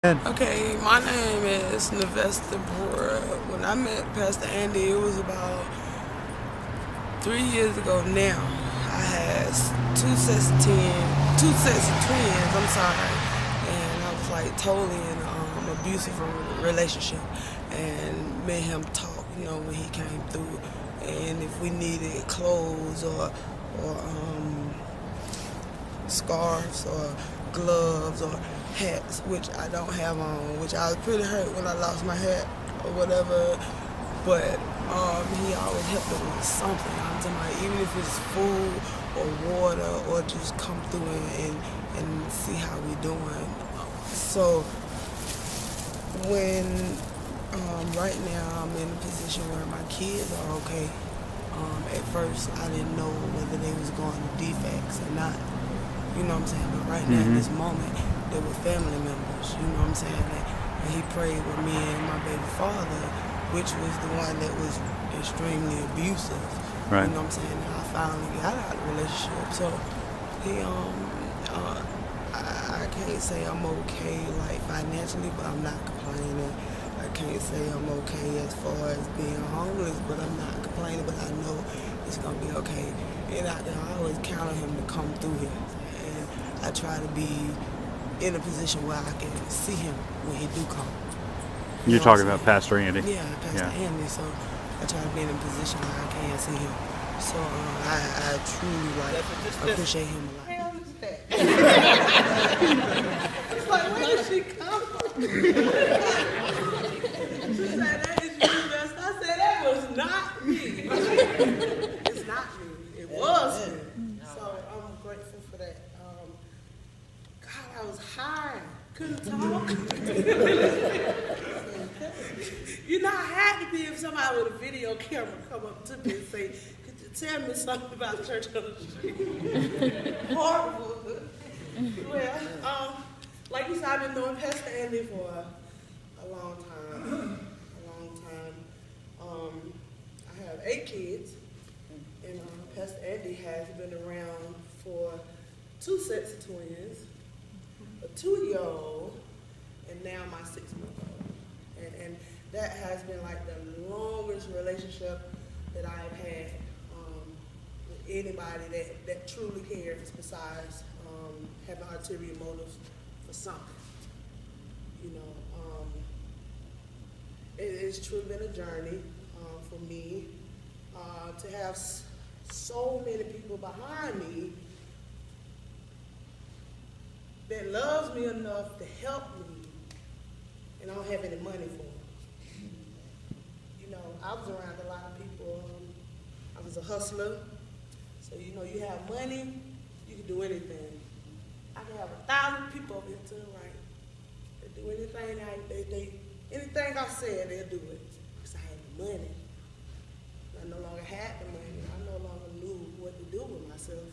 Okay, my name is Vesta. When I met Pastor Andy, it was about 3 years ago now. I had two sets of twins, I'm sorry. And I was like totally in an abusive relationship. And me and him talked, when he came through. And if we needed clothes or scarves or gloves or hats, which I don't have on, which I was pretty hurt when I lost my hat or whatever. But he always helped me with something. I'm talking about, even if it's food or water or just come through and see how we doing. So when right now I'm in a position where my kids are okay. At first I didn't know whether they was going to defects or not. You know what I'm saying? But right now, in this moment, they were family members. You know what I'm saying? And he prayed with me and my baby father, which was the one that was extremely abusive. Right. You know what I'm saying? And I finally got out of the relationship. So he, I can't say I'm okay, like financially, but I'm not complaining. I can't say I'm okay as far as being homeless, but I'm not complaining. But I know it's gonna be okay. And I can always count on him to come through here. I try to be in a position where I can see him when he do come. You're talking about Pastor Andy? Yeah, Pastor Andy. So I try to be in a position where I can see him. So I truly appreciate him a lot. Hell is that? It's like, where did she come from? She said, that is you, Vesta. I said, that was not me. It's not me. It was me. So I'm grateful for that. God, I was high. Couldn't talk. I had to be if somebody with a video camera come up to me and say, could you tell me something about church on the street? Horrible. Well, like you said, I've been knowing Pastor Andy for a long time. I have 8 kids, and Pastor Andy has been around for 2 sets of twins, a 2-year-old, and now my 6-month-old. And that has been like the longest relationship that I've had with anybody that truly cares besides having ulterior motives for something. It's truly been a journey for me to have so many people behind me that loves me enough to help me, and I don't have any money for them. I was around a lot of people. I was a hustler, so you have money, you can do anything. I can have 1,000 people over here to the right. They do anything. Anything I said, they'll do it because I had the money. I no longer had the money. I no longer knew what to do with myself.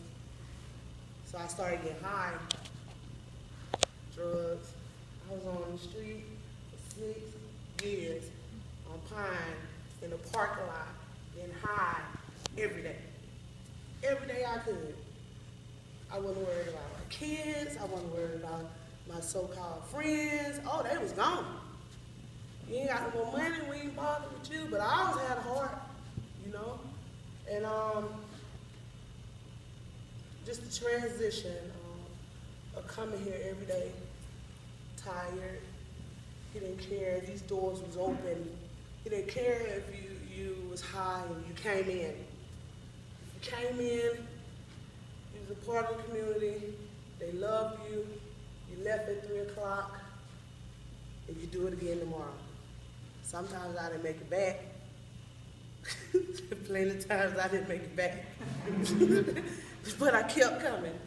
So I started getting high, drugs. I was on the street for 6 years on Pine in the parking lot, getting high every day. Every day I could. I wasn't worried about my kids. I wasn't worried about my so-called friends. Oh, they was gone. You ain't got no more money, we ain't bothered with you, but I always had a heart, And just the transition of coming here every day, tired. He didn't care if these doors was open. He didn't care if you was high and you came in. If you came in, you was a part of the community, they loved you, you left at 3 o'clock, and you do it again tomorrow. Sometimes I didn't make it back. Plenty of times I didn't make it back. But I kept coming.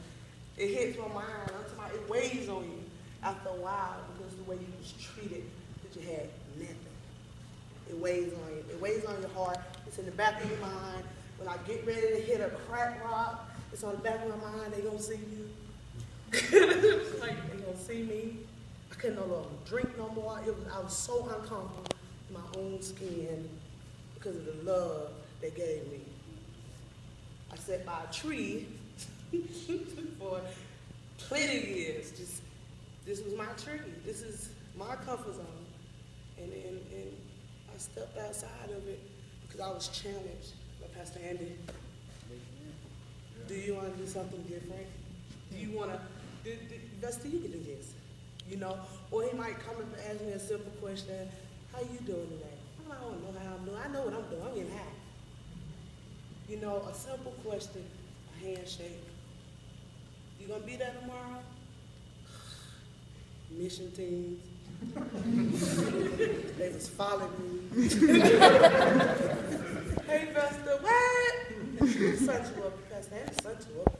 It hits my mind. It weighs on you after a while because of the way you was treated, that you had nothing. It weighs on you. It weighs on your heart. It's in the back of your mind. When I get ready to hit a crack rock, it's on the back of my mind, they gonna see you. It's like they gonna see me. I couldn't no longer drink no more. I was so uncomfortable in my own skin because of the love they gave me. I sat by a tree for plenty of years. This was my tree. This is my comfort zone, and I stepped outside of it because I was challenged by Pastor Andy. Do you want to do something different? Do you want to, Vesta, you can do this, you know? Or he might come and ask me a simple question, how you doing today? I'm like, I don't know how I'm doing. I know what I'm doing. I'm getting high. You know, a simple question, a handshake. You gonna be there tomorrow? Mission teams. They was following me. Hey, Vesta, what? Such you up, Pastor Andy, such you up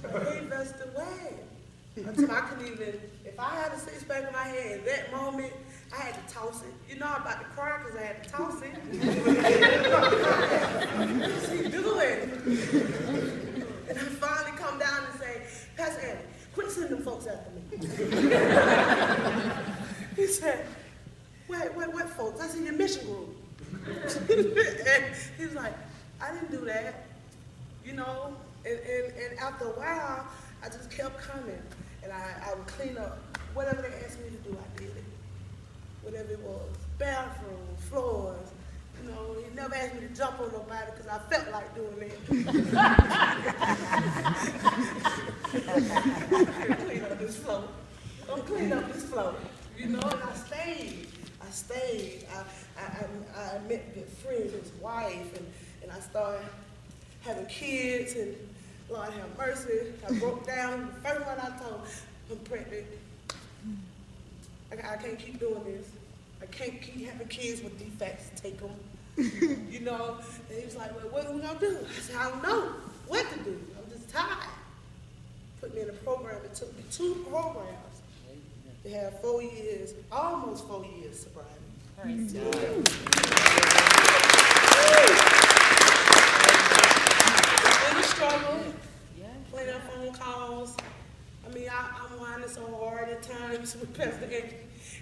there. Hey, Vesta, what? Until I couldn't even, if I had a six-pack in my hand at that moment, I had to toss it. You know, I'm about to cry because I had to toss it. What's he doing? And I finally come down and say, Pastor Andy, quit sending them folks after me. He said, what folks? I said, your mission group. And he was like, I didn't do that, you know? And after a while, I just kept coming. And I would clean up. Whatever they asked me to do, I did it. Whatever it was. Bathroom, floors. You know, he never asked me to jump on nobody because I felt like doing it. Clean up this floor. Don't clean up this floor. You know, and I stayed. I met good friends, his wife, and I started having kids, and Lord have mercy, I broke down. The first one I told, I'm pregnant. I can't keep doing this. I can't keep having kids with defects. Take them. You know? And he was like, well, what are we going to do? I said, I don't know what to do. I'm just tired. Put me in a program. It took me 2 programs to have 4 years, almost 4 years sobriety. Praise God. Struggle, playing on phone calls. I mean, I'm whining so hard at times with Pastor Andy.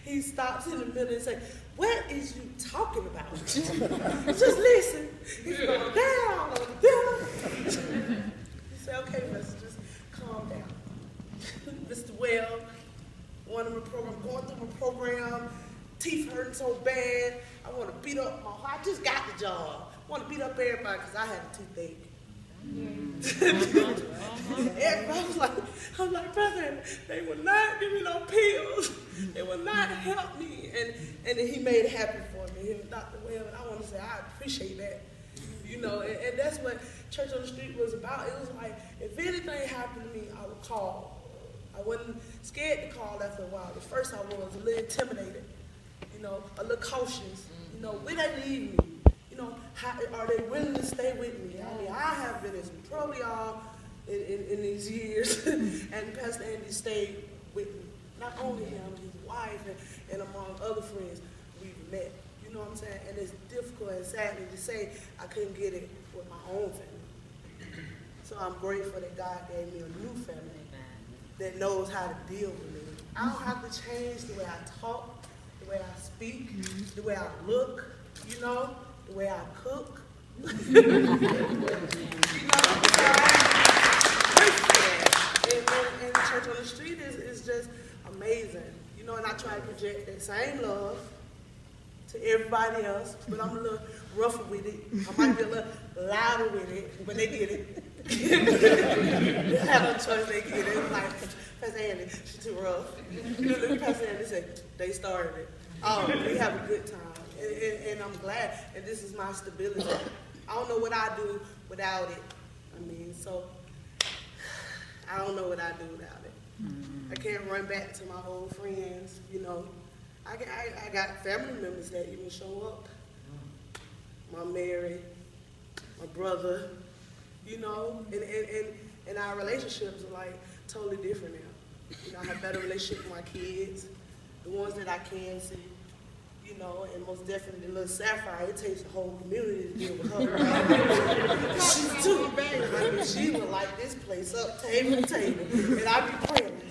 He stops in the middle and says, what is you talking about? Just listen. He's going down. He said, okay, let's just calm down. Mr. Webb, one of my programs, going through my program, teeth hurting so bad. I want to beat up my heart. I just got the job. I want to beat up everybody because I had a toothache. Everybody was like, I'm like, brother, they will not give me no pills. They will not help me. And he made it happen for me. He was Dr. Webb, and I want to say I appreciate that. You know, and that's what Church on the Street was about. It was like, if anything happened to me, I would call. I wasn't scared to call after a while. At first I was a little intimidated, you know, a little cautious. You know, where they leave me? You know, are they willing to stay with me? I mean, I have been as probably all in these years, and Pastor Andy stayed with me. Not only him, his wife, and among other friends we've met. You know what I'm saying? And it's difficult and sadly to say I couldn't get it with my own family. So I'm grateful that God gave me a new family that knows how to deal with me. I don't have to change the way I talk, the way I speak, the way I look, you know, the way I cook. You know, and Church on the Street is just amazing. You know, and I try to project that same love to everybody else, but I'm a little rougher with it. I might be a little louder with it when they get it. They have no choice, they get it. Like, Pastor Andy, she's too rough. You know, Pastor Andy said, they started it. We have a good time. And I'm glad, and this is my stability. I don't know what I do without it. I mean, so I don't know what I do without it. I can't run back to my old friends, you know. I got family members that even show up. My Mary, my brother, you know, and our relationships are like totally different now. You know, I have better relationship with my kids, the ones that I can see. You know, and most definitely little Sapphire, it takes a whole community to deal with her. She's too bad. I mean, she would light this place up, table to table. And I be praying,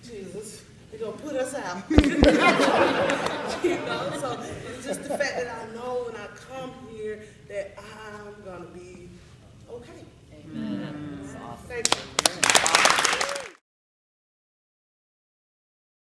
Jesus, they're going to put us out. You know, so it's just the fact that I know when I come here that I'm going to be okay. Amen. Thank you.